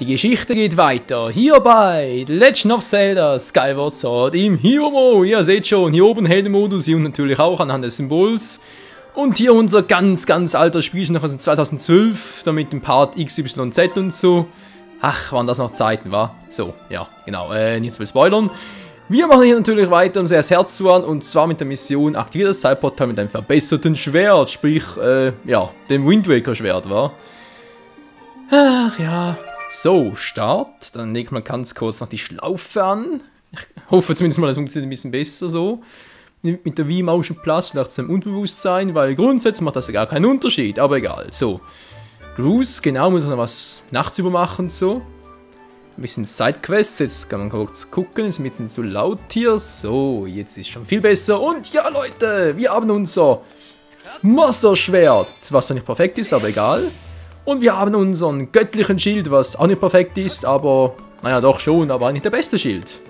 Die Geschichte geht weiter, hier bei The Legend of Zelda Skyward Sword im Hero-Mode. Ihr seht schon, hier oben Heldenmodus, hier und natürlich auch anhand des Symbols. Und hier unser ganz alter Spielchen noch aus 2012, da mit dem Part XYZ und so. Ach, waren das noch Zeiten, wa? So, ja, genau, nicht zu viel spoilern. Wir machen hier natürlich weiter, um sehr das Herz zu an, und zwar mit der Mission Aktiviert das Zeitportal mit einem verbesserten Schwert, sprich, ja, dem Wind Waker Schwert, wa? Ach ja. So, Start. Dann legt man ganz kurz noch die Schlaufe an. Ich hoffe zumindest mal, das funktioniert ein bisschen besser so. Mit der Wii Motion Plus, vielleicht zum Unbewusstsein, weil grundsätzlich macht das ja gar keinen Unterschied, aber egal. So, Gruß, genau, muss noch was nachts über machen, so. Ein bisschen Sidequests, jetzt kann man kurz gucken, ist ein bisschen zu laut hier. So, jetzt ist schon viel besser. Und ja, Leute, wir haben unser Master-Schwert, was ja nicht perfekt ist, aber egal. Und wir haben unseren göttlichen Schild, was auch nicht perfekt ist, aber, naja, doch schon, aber nicht der beste Schild.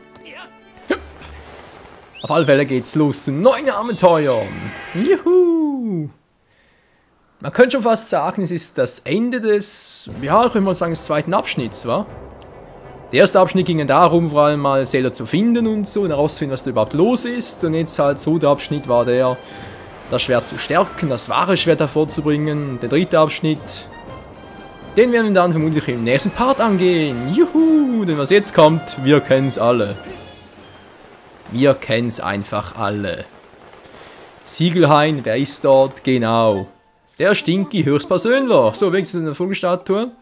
Auf alle Fälle geht's los zu neuen Abenteuern. Juhu! Man könnte schon fast sagen, es ist das Ende des, ja, ich würde mal sagen, des zweiten Abschnitts, wa? Der erste Abschnitt ging ja darum, vor allem mal Zelda zu finden und so, und herauszufinden, was da überhaupt los ist. Und jetzt halt so, der Abschnitt war der, das Schwert zu stärken, das wahre Schwert hervorzubringen. Der dritte Abschnitt, den werden wir dann vermutlich im nächsten Part angehen. Juhu, denn was jetzt kommt, wir kennen's alle. Wir kennen's einfach alle. Siegelhain, wer ist dort? Genau. Der Stinky höchstpersönlich. So, weg zu der Vogelstatue.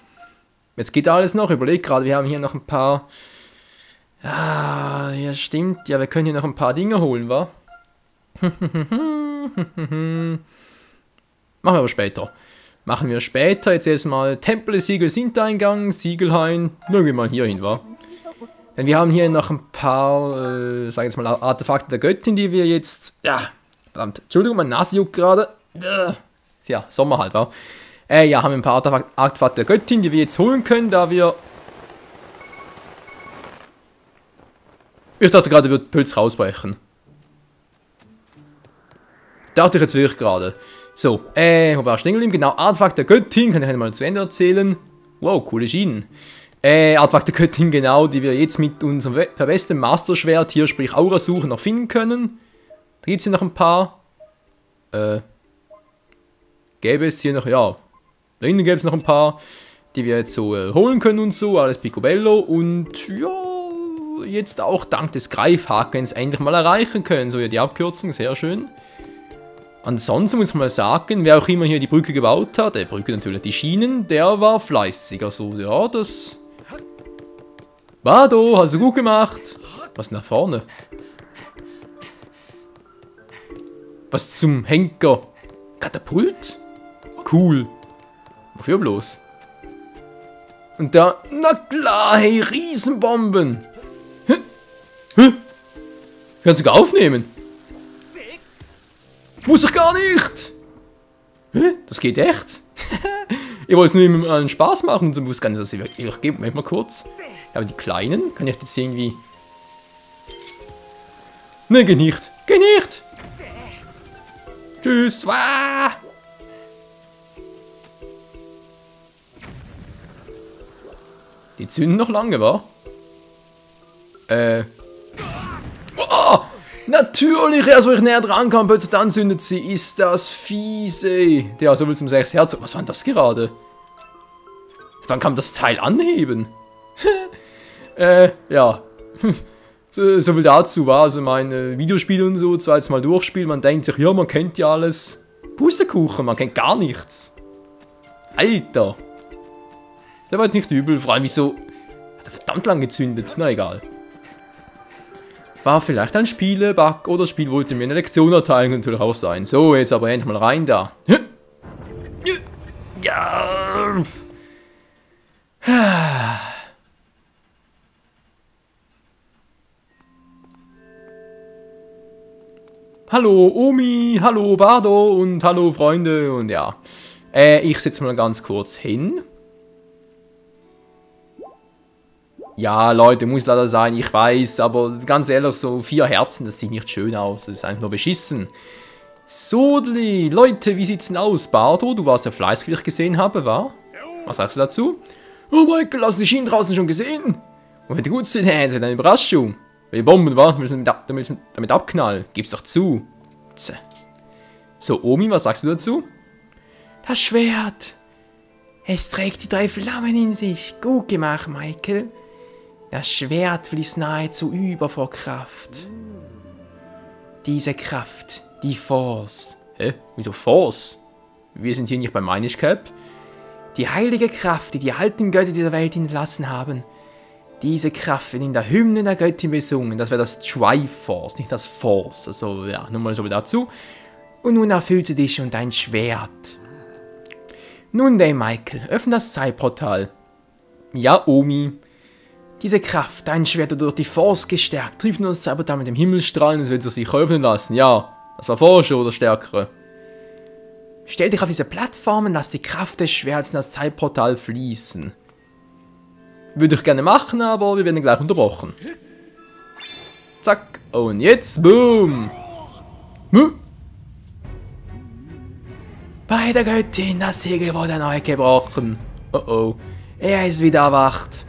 Jetzt geht alles noch. Überlegt gerade, wir haben hier noch ein paar... Ah, ja, stimmt. Ja, wir können hier noch ein paar Dinge holen, wa? Machen wir aber später. Machen wir später. Jetzt erstmal Tempel, Siegel, Sinteingang, Siegelhain. Nur gehen wir mal hier hin, wa? Denn wir haben hier noch ein paar, sag ich jetzt mal, Artefakte der Göttin, die wir jetzt... Ja, verdammt. Entschuldigung, meine Nase juckt gerade. Ja, Sommer halt, wa? Ja, haben wir ein paar Artefakte der Göttin, die wir jetzt holen können, da wir... Ich dachte gerade, wird Pilz rausbrechen. Dachte ich jetzt wirklich gerade. So, wo war stehen geblieben? Genau, Artefakt der Göttin, kann ich mal zu Ende erzählen. Wow, coole Schienen. Artefakt der Göttin, genau, die wir jetzt mit unserem verbesserten Master-Schwert hier, sprich Aura-Suche, noch finden können. Da gibt es hier noch ein paar. Gäbe es hier noch, ja, da hinten gäbe es noch ein paar, die wir jetzt so holen können und so, alles picobello. Und ja, jetzt auch dank des Greifhakens endlich mal erreichen können. So, ja, die Abkürzung, sehr schön. Ansonsten muss man mal sagen, wer auch immer hier die Brücke gebaut hat, Brücke natürlich, die Schienen, der war fleißig. Also, ja, das... Bado, hast du gut gemacht. Was ist denn da vorne? Was zum Henker? Katapult? Cool. Wofür bloß? Und da, na klar, hey, Riesenbomben. Hä? Hä? Ich kann sogar aufnehmen. Muss ich gar nicht! Hä? Das geht echt? Ich wollte es nur immer einen Spaß machen, so muss gar nicht, dass ich wirklich gebe. Moment mal kurz. Aber die kleinen, kann ich jetzt irgendwie... Ne, geh nicht! Geh nicht! Tschüss! Wah! Die zünden noch lange, wa? Oh! Natürlich, erst wo ich näher dran kam, plötzlich dann zündet sie. Ist das fiese. Ja, so will zum 6 Herz. Was war denn das gerade? Dann kann das Teil anheben. Ja. So viel dazu war. Also meine Videospiele und so, zweites Mal durchspielen. Man denkt sich, ja, man kennt ja alles. Pustekuchen, man kennt gar nichts. Alter. Der war jetzt nicht übel. Vor allem, wieso hat er verdammt lang gezündet. Na egal. War vielleicht ein Spielebug oder das Spiel wollte mir eine Lektion erteilen, könnte natürlich auch sein. So, jetzt aber endlich mal rein da. Ja. Hallo Omi, hallo Bardo und hallo Freunde und ja. Ich setze mal ganz kurz hin. Ja, Leute, muss leider sein, ich weiß, aber ganz ehrlich, so 4 Herzen, das sieht nicht schön aus, das ist einfach nur beschissen. Sodli, Leute, wie sieht's denn aus? Bardo, du warst ja fleißig, wie ich gesehen habe, wa? Was sagst du dazu? Oh Michael, hast du die Schienen draußen schon gesehen? Und wenn die gut sind, das wird eine Überraschung. Weil die Bomben, wa? Wir müssen damit abknallen. Gib's doch zu. Tse. So, Omi, was sagst du dazu? Das Schwert. Es trägt die 3 Flammen in sich. Gut gemacht, Michael. Das Schwert fließt nahezu über vor Kraft. Diese Kraft, die Force. Hä? Wieso Force? Wir sind hier nicht bei Minish Cap. Die heilige Kraft, die die alten Götter dieser Welt hinterlassen haben. Diese Kraft wird in der Hymne der Göttin besungen. Das wäre das Triforce, nicht das Force. Also, ja, nur mal so dazu. Und nun erfüllte dich und dein Schwert. Nun denn, Michael, öffne das Zeitportal. Ja, Omi. Diese Kraft, dein Schwert wird durch die Force gestärkt. Triff nur das Zeitportal mit dem Himmelstrahl und es wird sich öffnen lassen. Ja, das war vorher schon das Stärkere. Stell dich auf diese Plattform und lass die Kraft des Schwerts in das Zeitportal fließen. Würde ich gerne machen, aber wir werden gleich unterbrochen. Zack. Und jetzt, boom. Bei der Göttin, das Segel wurde erneut gebrochen. Oh oh. Er ist wieder erwacht.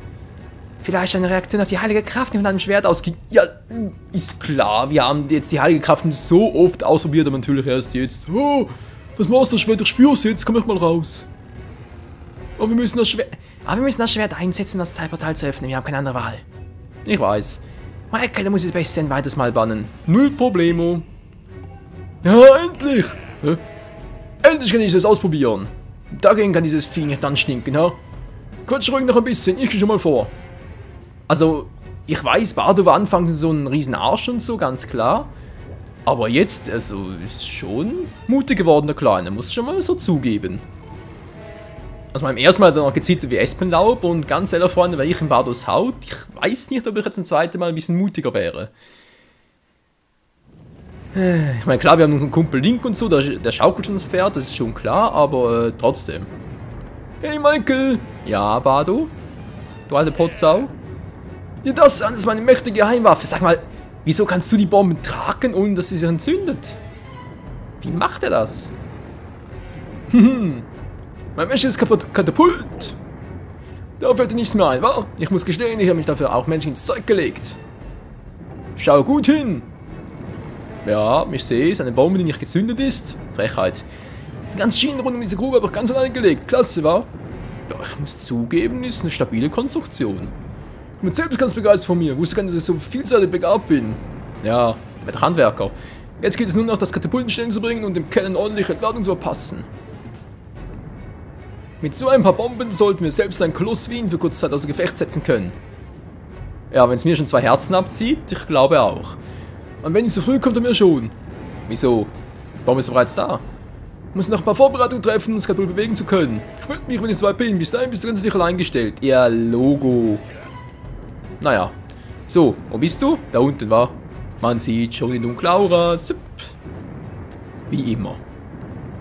Vielleicht eine Reaktion auf die heilige Kraft, die von einem Schwert ausging. Ja, ist klar. Wir haben jetzt die heilige Kraft so oft ausprobiert, aber natürlich erst jetzt. Oh, das Master-Schwert, ich spür's jetzt. Komm ich mal raus. Aber wir müssen das Schwert einsetzen, das Zeitportal zu öffnen. Wir haben keine andere Wahl. Ich weiß. Michael, der muss das Beste ein weiteres Mal bannen. Null Problemo. Ja, endlich. Hä? Endlich kann ich das ausprobieren. Dagegen kann dieses Vieh nicht dann stinken, ha? Quatsch ruhig noch ein bisschen, ich gehe schon mal vor. Also, ich weiß, Bardo war anfangs so ein riesen Arsch und so, ganz klar. Aber jetzt, also, ist schon mutig geworden, der Kleine, muss schon mal so zugeben. Also beim ersten Mal hat er noch gezittert wie Espenlaub und ganz ehrlich, Freunde, wäre ich in Bardos Haut. Ich weiß nicht, ob ich jetzt ein zweites Mal ein bisschen mutiger wäre. Ich meine, klar, wir haben unseren Kumpel Link und so, der schaukelt schon das Pferd, das ist schon klar, aber trotzdem. Hey Michael! Ja, Bardo? Du alte Potsau? Ja, das ist meine mächtige Geheimwaffe. Sag mal, wieso kannst du die Bomben tragen, ohne dass sie sich entzündet? Wie macht er das? Mein menschliches Katapult! Da fällt dir nichts mehr ein, wa? Ich muss gestehen, ich habe mich dafür auch Menschen ins Zeug gelegt. Schau gut hin! Ja, ich sehe es, eine Bombe, die nicht gezündet ist. Frechheit. Die ganze Schienen rund um diese Grube habe ich ganz alleine gelegt. Klasse, wa? Ja, ich muss zugeben, ist eine stabile Konstruktion. Ich bin selbst ganz begeistert von mir. Wusste gar nicht, dass ich so vielseitig begabt bin. Ja, ich bin Handwerker. Jetzt geht es nur noch, das Katapult in Stellung zu bringen und dem Kerl eine ordentliche Entladung zu verpassen. Mit so ein paar Bomben sollten wir selbst einen Koloss wie ihn für kurze Zeit außer Gefecht setzen können. Ja, wenn es mir schon 2 Herzen abzieht, ich glaube auch. Und wenn nicht so früh kommt er mir schon. Wieso? Die Bombe ist bereits da. Ich muss noch ein paar Vorbereitungen treffen, um das Katapult bewegen zu können. Ich melde mich, wenn ich 2 bin. Bis dahin bist du ganz sicher allein gestellt. Ja, Logo. Naja. So, wo bist du? Da unten, war. Man sieht schon die dunkle Aura. Zup. Wie immer.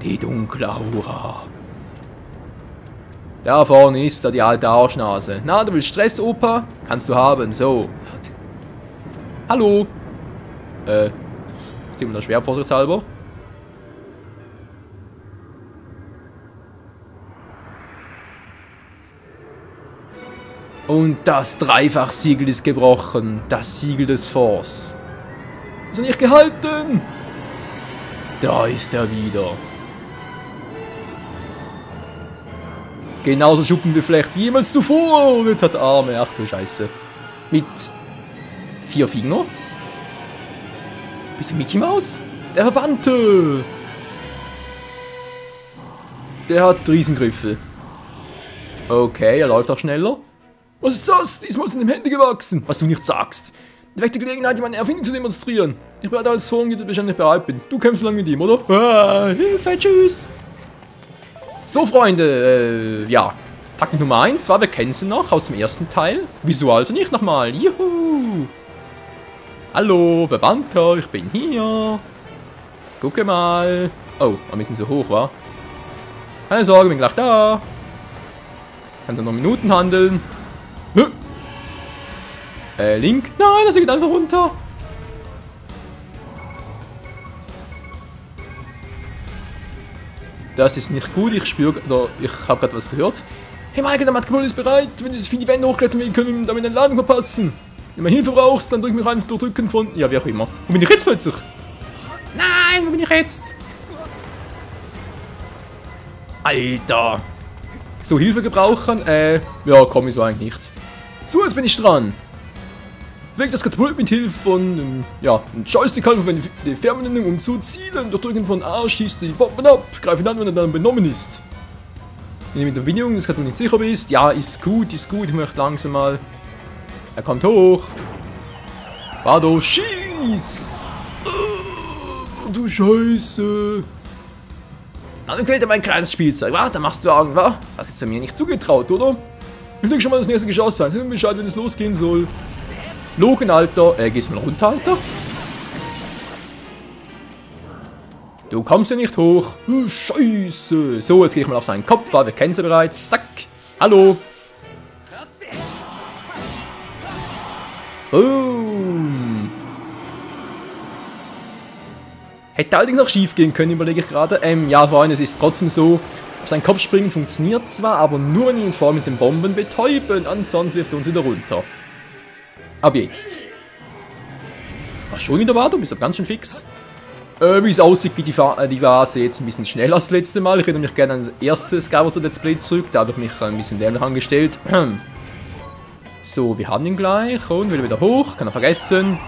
Die dunkle Aura. Da vorne ist da die alte Arschnase. Na, du willst Stress, Opa? Kannst du haben, so. Hallo. Ziehen wir das Schwert vorsichtshalber. Und das Dreifach-Siegel ist gebrochen. Das Siegel des Force. Ist er nicht gehalten? Da ist er wieder. Genauso schuppenbeflecht wie jemals zuvor. Und jetzt hat er Arme. Ach du Scheiße. Mit 4 Fingern. Bist du Mickey Mouse? Der Verbannte. Der hat Riesengriffe. Okay, er läuft auch schneller. Was ist das? Diesmal sind ihm Hände gewachsen. Was du nicht sagst. Die rechte Gelegenheit, ihm eine Erfindung zu demonstrieren. Ich werde als Sohn, wenn ich nicht bereit bin. Du kämpfst lange mit ihm, oder? Hilfe, tschüss. So, Freunde, ja. Taktik Nummer 1 war, wir kennen sie noch aus dem ersten Teil. Wieso also nicht nochmal? Juhu. Hallo, Verwandter, ich bin hier. Gucke mal. Oh, wir müssen so hoch, wa? Keine Sorge, bin gleich da. Kann dann noch Minuten handeln. Link? Nein, das geht einfach runter. Das ist nicht gut, ich spüre, oder ich habe gerade was gehört. Hey Michael, der Matkabull ist bereit. Wenn dieses Vieh die Wände hochklettern will, können wir damit in den Laden verpassen. Wenn du Hilfe brauchst, dann drück mich einfach durch Drücken von... Ja, wie auch immer. Wo bin ich jetzt plötzlich? Nein, wo bin ich jetzt? Alter. So, Hilfe gebrauchen? Ja, komm ich so eigentlich nicht. So, jetzt bin ich dran. Bewegt das Katapult mit Hilfe von, ja, ein Joystick halt auf die Fernbedienung, um zu zielen. Durch Drücken von A schießt die Bomben ab. Greif ihn an, wenn er dann benommen ist. Wenn du mit der Verbindung des Katapult nicht sicher bist. Ja, ist gut, ist gut. Ich möchte langsam mal... Er kommt hoch. Bardo, schieß! Oh, du Scheiße. Dann quält er mein kleines Spielzeug, wa? Da machst du Augen, wa? Das ist mir nicht zugetraut, oder? Ich denke schon mal das nächste Geschoss sein. Sag mir Bescheid, wenn es losgehen soll. Logan, Alter. Gehst du mal runter, Alter? Du kommst ja nicht hoch. Oh, Scheiße. So, jetzt gehe ich mal auf seinen Kopf, wa? Wir kennen sie bereits. Zack. Hallo. Boom. Hätte allerdings auch schief gehen können, überlege ich gerade. Ja, Freunde, es ist trotzdem so. Auf seinen Kopf springen funktioniert zwar, aber nur wenn wir ihn vor mit den Bomben betäuben. Ansonsten wirft er uns wieder runter. Ab jetzt. War schon wieder wahr, du bist aber ganz schön fix. Wie es aussieht, geht die Phase jetzt ein bisschen schneller als das letzte Mal. Ich erinnere mich gerne an das erste Skyward Sword Let's Play zurück. Da habe ich mich ein bisschen dämlich angestellt. So, wir haben ihn gleich. Und wieder hoch. Kann er vergessen.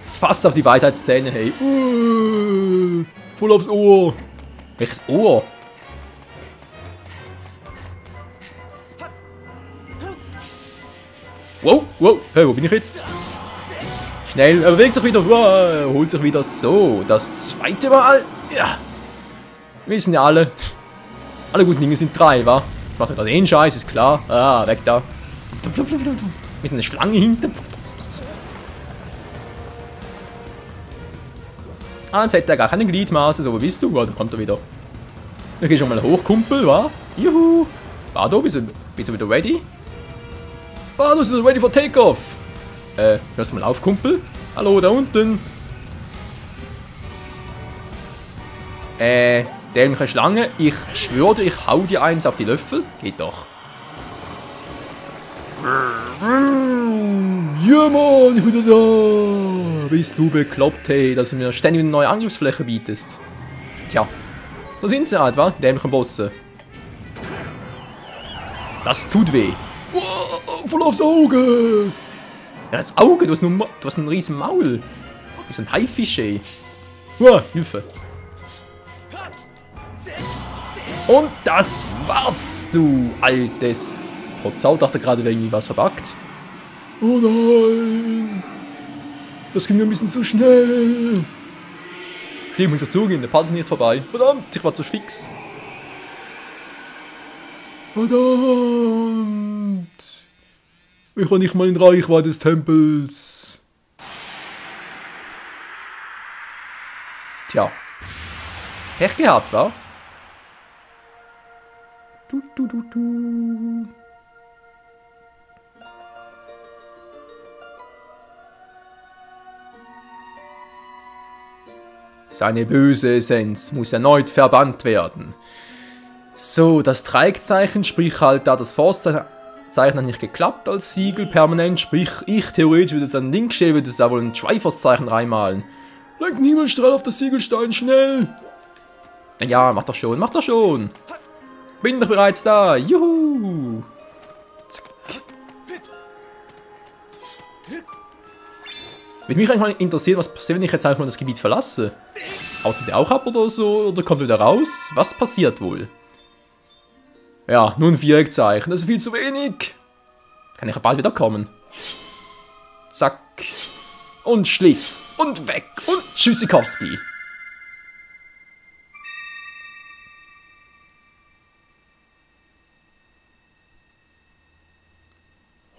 Fast auf die Weisheitszähne, hey. Voll aufs Ohr. Welches Ohr? Wow, wow. Hey, wo bin ich jetzt? Schnell, er bewegt sich wieder. Wow, holt sich wieder so. Das zweite Mal. Ja. Wir wissen ja alle. Alle guten Dinge sind drei, wa? Ich mach da den Scheiß, ist klar. Ah, weg da. Wir sind eine Schlange hinten. Als hätte er gar keine Gliedmaße. So, wo bist du? Oh, da kommt er wieder. Ich geh schon mal hoch, Kumpel, wa? Juhu. Bardo, bist du wieder ready? Bardo, ist ready for Takeoff. Hörst du mal auf, Kumpel? Hallo, da unten. Dämliche Schlange. Ich schwöre dir, ich hau dir eins auf die Löffel. Geht doch. Ja, Mann, ich bin wieder da. Bist du bekloppt, hey, dass du mir ständig eine neue Angriffsfläche bietest. Tja, da sind sie halt, wa? Dämlichen Bosse. Das tut weh. Wow, voll aufs Auge. Ja, das Auge, du hast einen riesen Maul. Wie so ein Haifisch, ey. Wow, Hilfe. Und das war's, du altes Potzau. Dachte gerade, wäre irgendwie was verbuggt. Oh nein. Das ging mir ein bisschen zu schnell. Ich muss doch zugehen, der Part ist nicht vorbei. Verdammt, ich war zu fix. Verdammt. Ich war nicht mal in Reichweite des Tempels. Tja. Pech gehabt, wa? Du. Seine böse Essenz muss erneut verbannt werden. So, das Dreieckzeichen, sprich halt da das Force-Zeichen hat nicht geklappt als Siegel permanent, sprich ich theoretisch würde es an links stellen, würde es da wohl ein Triforce-Zeichen reinmalen. Lenk den Himmelstrahl auf das Siegelstein, schnell! Ja, mach doch schon, mach doch schon! Bin doch bereits da, juhu! Zack. Würde mich eigentlich mal interessieren, was passiert, wenn ich jetzt einfach mal das Gebiet verlasse. Haut der auch ab oder so? Oder kommt er wieder raus? Was passiert wohl? Ja, nur ein Viereckzeichen. Das ist viel zu wenig. Kann ich ja bald wieder kommen. Zack. Und Schlitz. Und weg. Und Tschüssikowski.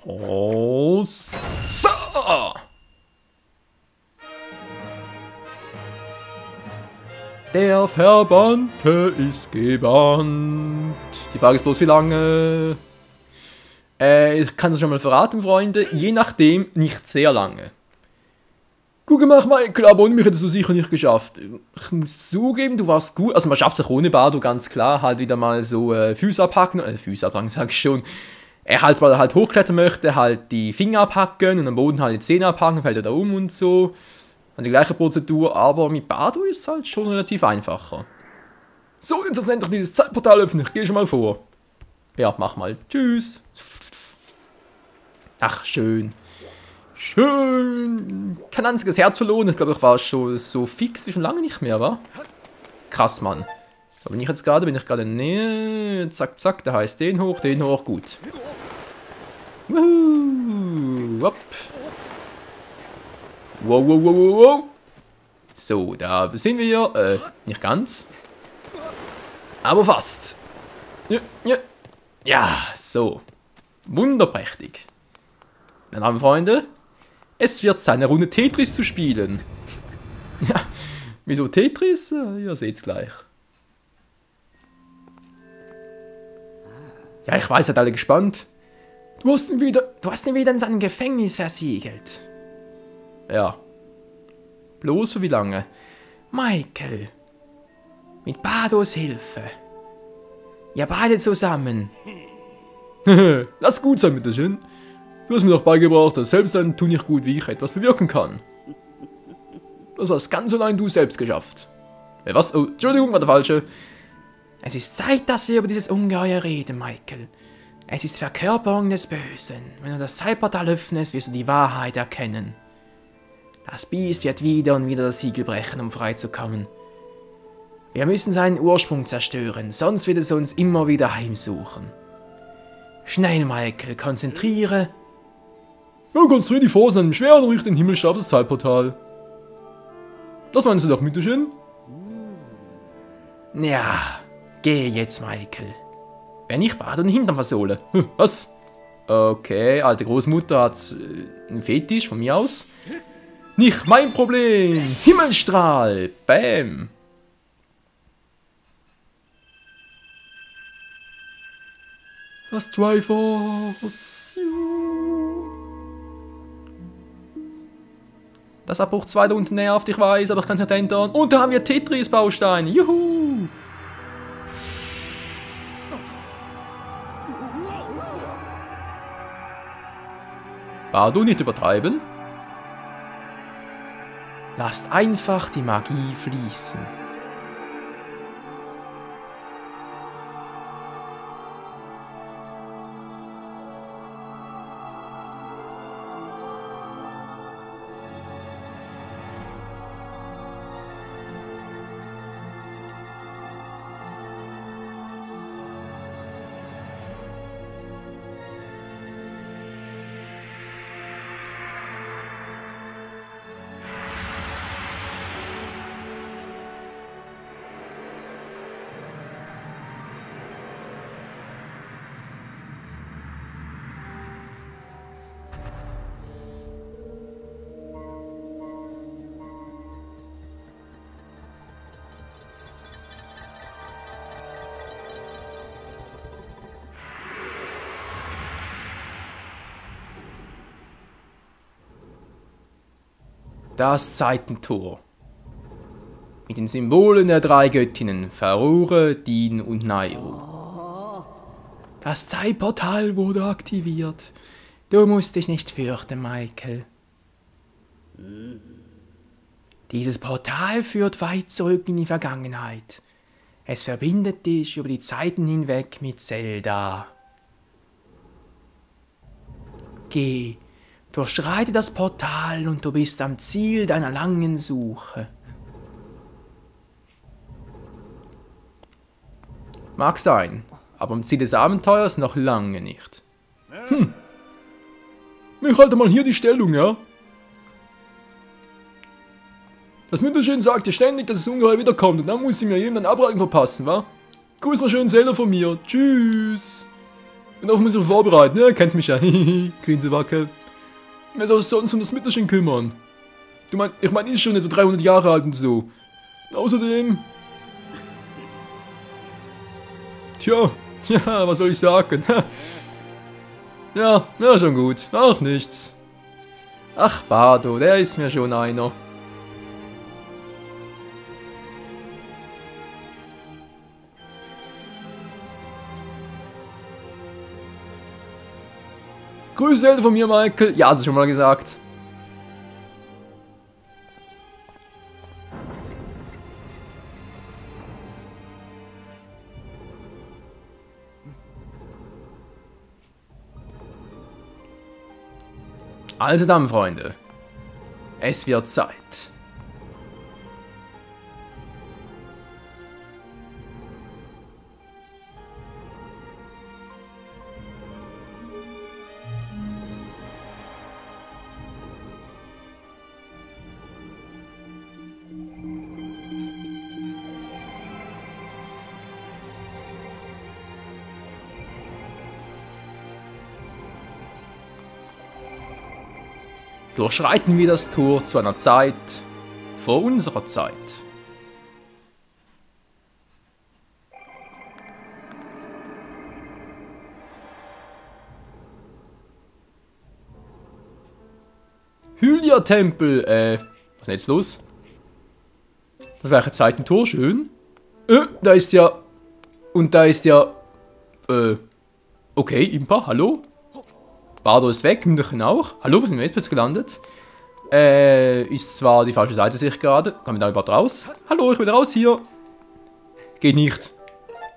Oh, so. Der Verbannte ist gebannt. Die Frage ist bloß, wie lange? Ich kann das schon mal verraten, Freunde. Je nachdem, nicht sehr lange. Gut gemacht, Michael, aber ohne mich hättest du sicher nicht geschafft. Ich muss zugeben, du warst gut. Also man schafft sich ohne Bardo, ganz klar. Halt wieder mal so Füße abhacken. Füße abhacken, sag ich schon. Er halt, weil er halt hochklettern möchte, halt die Finger abhacken und am Boden halt die Zähne abhacken, fällt er da um und so. Und die gleiche Prozedur, aber mit Bardo ist es halt schon relativ einfacher. So, jetzt endlich dieses Zeitportal öffnen. Ich gehe schon mal vor. Ja, mach mal. Tschüss. Ach, schön. Schön. Kein einziges Herz verloren. Ich glaube, ich war schon so fix wie schon lange nicht mehr, wa? Krass, Mann. Da bin ich gerade in der Nähe. Zack, zack. Da heißt den hoch, gut. Wuhu. Hopp. Wow, wow, wow, wow, wow. So, da sind wir. Nicht ganz. Aber fast. Ja, ja. Ja, so. Wunderprächtig. Dann haben wir Freunde. Es wird Zeit, eine Runde Tetris zu spielen. Ja, wieso Tetris? Ihr seht's gleich. Ja, ich weiß, seid alle gespannt. Du hast ihn wieder in seinem Gefängnis versiegelt. Ja. Bloß für wie lange? Michael. Mit Bardos Hilfe. Ja, beide zusammen. Lass gut sein, bitteschön. Du hast mir doch beigebracht, dass selbst ein Tu nicht gut wie ich etwas bewirken kann. Das hast ganz allein du selbst geschafft. Was? Oh, Entschuldigung, war der falsche. Es ist Zeit, dass wir über dieses Ungeheuer reden, Michael. Es ist Verkörperung des Bösen. Wenn du das Zeitportal öffnest, wirst du die Wahrheit erkennen. Das Biest wird wieder und wieder das Siegel brechen, um freizukommen. Wir müssen seinen Ursprung zerstören, sonst wird es uns immer wieder heimsuchen. Schnell, Michael, konzentriere. Ja, konstruiere die Force an einem Schwert und richte den Himmelsschlaf das Zeitportal. Das meinst du doch, Mütterchen? Ja, geh jetzt, Michael. Wenn ich Bardo den Hintern versohle. Was? Okay, alte Großmutter hat einen Fetisch von mir aus. Nicht mein Problem. Himmelsstrahl. Bam. Das Triforce. Das Abbruch 2 da unten näher auf dich weiß, aber ich kann es nicht ändern. Und da haben wir Tetris-Bausteine. Juhu! Bardo, nicht übertreiben. Lasst einfach die Magie fließen. Das Zeitentor. Mit den Symbolen der 3 Göttinnen, Farore, Din und Nairu. Das Zeitportal wurde aktiviert. Du musst dich nicht fürchten, Michael. Dieses Portal führt weit zurück in die Vergangenheit. Es verbindet dich über die Zeiten hinweg mit Zelda. Geh. Durchschreite das Portal und du bist am Ziel deiner langen Suche. Mag sein, aber am Ziel des Abenteuers noch lange nicht. Ich halte mal hier die Stellung, ja? Das Mütterchen sagte ständig, dass das Ungeheuer wiederkommt und dann muss sie mir irgendeinen Abreißen verpassen, wa? Grüß mal schön Zelda von mir. Tschüss. Und darauf muss ich vorbereiten, ja? Kennst mich ja. Grinsewacke. Wer soll sich sonst um das Mütterchen kümmern? Ich meine, ist schon etwa 300 Jahre alt und so. Und außerdem... Tja, was soll ich sagen? Ja, schon gut. Ach, nichts. Ach, Bardo, der ist mir schon einer. Grüße Eltern von mir, Michael. Ja, hast du schon mal gesagt. Also dann, Freunde. Es wird Zeit. Durchschreiten wir das Tor zu einer Zeit vor unserer Zeit. Hylia-Tempel, was ist denn jetzt los? Das gleiche Zeitentor, schön. Da ist ja... Und da ist ja... Okay, Impa, hallo? Bardo ist weg, München auch. Hallo, wo sind wir jetzt plötzlich gelandet? Ist zwar die falsche Seite, sehe ich gerade. Kann man da überhaupt raus? Hallo, ich bin raus hier. Geht nicht.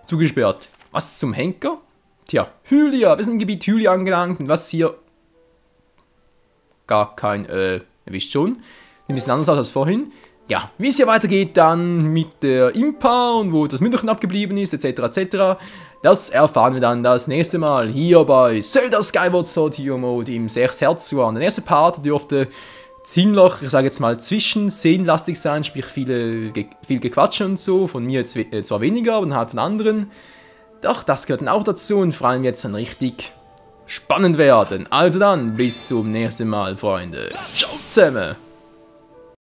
Zugesperrt. Was zum Henker? Tja, Hylia. Wir sind im Gebiet Hylia angelangt. Und was hier? Gar kein, ihr wisst schon. Ein bisschen anders aus als vorhin. Ja, wie es hier weitergeht dann mit der Impa und wo das München abgeblieben ist, etc. etc. Das erfahren wir dann das nächste Mal hier bei Zelda Skyward Sword Hero Mode im 6 Hertz One. Der erste Part dürfte ziemlich, ich sage jetzt mal, zwischenszenenlastig sein, sprich viel Gequatsche und so. Von mir zwar weniger, aber halt von anderen. Doch, das gehört dann auch dazu und vor allem jetzt dann richtig spannend werden. Also dann, bis zum nächsten Mal, Freunde. Ciao zusammen!